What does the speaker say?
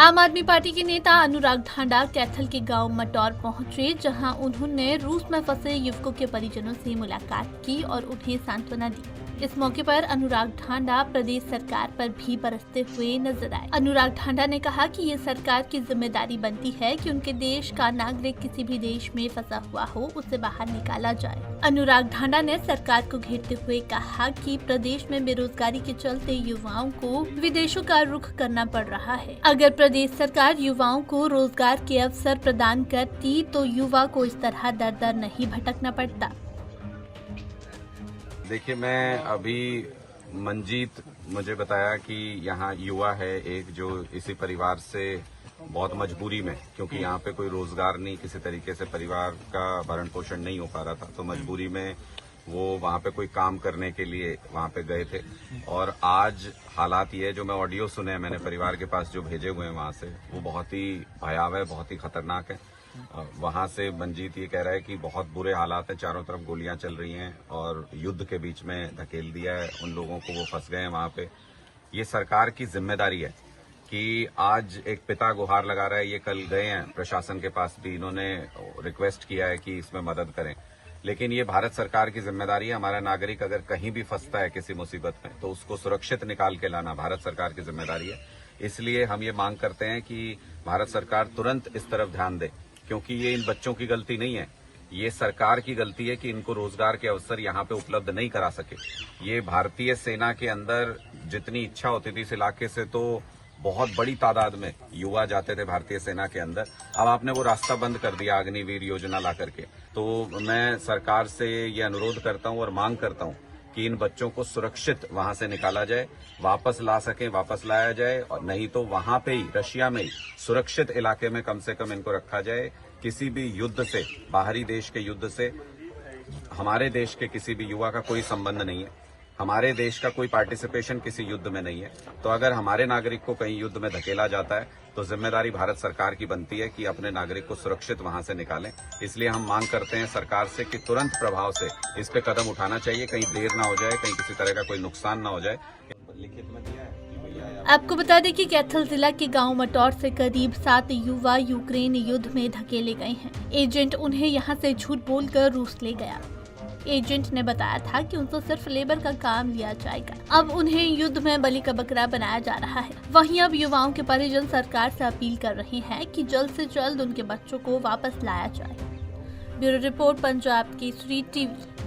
आम आदमी पार्टी के नेता अनुराग ढांडा कैथल के गांव मटौर पहुंचे, जहां उन्होंने रूस में फंसे युवकों के परिजनों से मुलाकात की और उन्हें सांत्वना दी। इस मौके पर अनुराग ढांडा प्रदेश सरकार पर भी बरसते हुए नजर आए। अनुराग ढांडा ने कहा कि ये सरकार की जिम्मेदारी बनती है कि उनके देश का नागरिक किसी भी देश में फंसा हुआ हो उसे बाहर निकाला जाए। अनुराग ढांडा ने सरकार को घेरते हुए कहा कि प्रदेश में बेरोजगारी के चलते युवाओं को विदेशों का रुख करना पड़ रहा है। अगर प्रदेश सरकार युवाओं को रोजगार के अवसर प्रदान करती तो युवा को इस तरह दर दर नहीं भटकना पड़ता। देखिए, मैं अभी मंजीत मुझे बताया कि यहाँ युवा है एक जो इसी परिवार से बहुत मजबूरी में, क्योंकि यहाँ पे कोई रोजगार नहीं, किसी तरीके से परिवार का भरण पोषण नहीं हो पा रहा था, तो मजबूरी में वो वहाँ पे कोई काम करने के लिए वहाँ पे गए थे। और आज हालात ये, जो मैं ऑडियो सुने मैंने परिवार के पास जो भेजे हुए हैं वहाँ से, वो बहुत ही भयावह, बहुत ही खतरनाक है। वहां से मंजीत ये कह रहा है कि बहुत बुरे हालात हैं, चारों तरफ गोलियां चल रही हैं और युद्ध के बीच में धकेल दिया है उन लोगों को, वो फंस गए हैं वहां पे। ये सरकार की जिम्मेदारी है कि आज एक पिता गुहार लगा रहा है, ये कल गए हैं प्रशासन के पास भी, इन्होंने रिक्वेस्ट किया है कि इसमें मदद करें, लेकिन ये भारत सरकार की जिम्मेदारी है। हमारा नागरिक अगर कहीं भी फंसता है किसी मुसीबत में तो उसको सुरक्षित निकाल के लाना भारत सरकार की जिम्मेदारी है। इसलिए हम ये मांग करते हैं कि भारत सरकार तुरंत इस तरफ ध्यान दे, क्योंकि ये इन बच्चों की गलती नहीं है, ये सरकार की गलती है कि इनको रोजगार के अवसर यहाँ पे उपलब्ध नहीं करा सके। ये भारतीय सेना के अंदर जितनी इच्छा होती थी इस इलाके से, तो बहुत बड़ी तादाद में युवा जाते थे भारतीय सेना के अंदर। अब आपने वो रास्ता बंद कर दिया अग्निवीर योजना ला करके। तो मैं सरकार से ये अनुरोध करता हूँ और मांग करता हूँ कि इन बच्चों को सुरक्षित वहां से निकाला जाए, वापस ला सके वापस लाया जाए, और नहीं तो वहां पे ही रशिया में ही सुरक्षित इलाके में कम से कम इनको रखा जाए। किसी भी युद्ध से, बाहरी देश के युद्ध से हमारे देश के किसी भी युवा का कोई संबंध नहीं है, हमारे देश का कोई पार्टिसिपेशन किसी युद्ध में नहीं है। तो अगर हमारे नागरिक को कहीं युद्ध में धकेला जाता है तो जिम्मेदारी भारत सरकार की बनती है कि अपने नागरिक को सुरक्षित वहां से निकालें। इसलिए हम मांग करते हैं सरकार से कि तुरंत प्रभाव से इस पे कदम उठाना चाहिए, कहीं देर ना हो जाए, कहीं किसी तरह का कोई नुकसान ना हो जाए। लिखित में दिया है कि भैया। आपको बता दें कि कैथल जिला के गांव मटौर से करीब 7 युवा यूक्रेन युद्ध में धकेले गए हैं। एजेंट उन्हें यहां से झूठ बोलकर रूस ले गया। एजेंट ने बताया था कि उनसे सिर्फ लेबर का काम लिया जाएगा। अब उन्हें युद्ध में बलि का बकरा बनाया जा रहा है। वहीं अब युवाओं के परिजन सरकार से अपील कर रहे हैं कि जल्द से जल्द उनके बच्चों को वापस लाया जाए। Bureau report, Punjab Kesari TV.